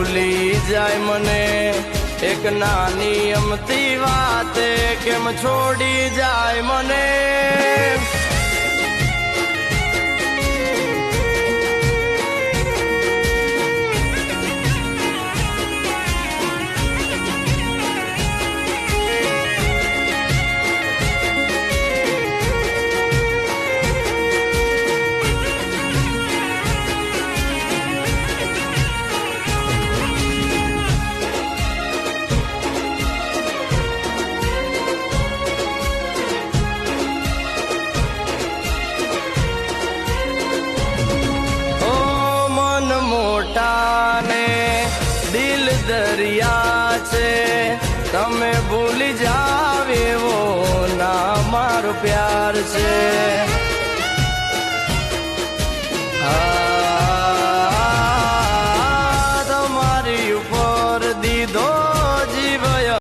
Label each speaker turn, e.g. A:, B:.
A: ભૂલી જાય મને એક નાની અમતી વાતે કેમ છોડી જાય મને દિલ દરિયા છે તમે ભૂલી જાવ એવો ના મારો પ્યાર છે